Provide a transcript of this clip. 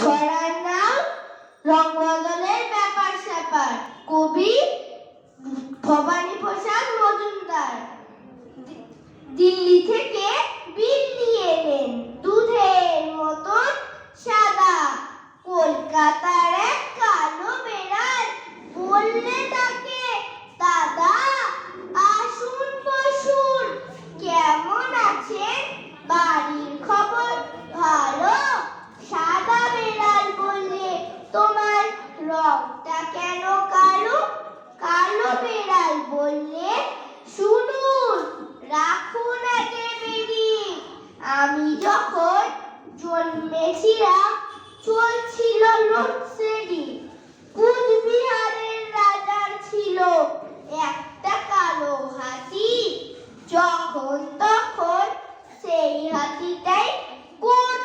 ছড়ার নাম রংবদলের ব্যাপার স্যাপার। কবি ভবানী প্রসাদ মজুমদার। দিল্লি থেকে বিল্লি এলেন দুধের মতন সাদা। কলকাতার এক কালো বেড়াল বললে তাকে, দাদা আসুন বসুন, কেমন আছেন, বাড়ির খবর ভালো? সাদা বেড়াল বললে, তোমার রংটা কেন কালো? কালো বেড়াল বললে, শুনুন রাখুন আগে বেরি, আমি যখন জন্মেছিলাম চলছিল লোডশেডিং। কুচবিহারের রাজার ছিল একটা কালো হাতি, যখন তখন সেই হাতিটাই কোন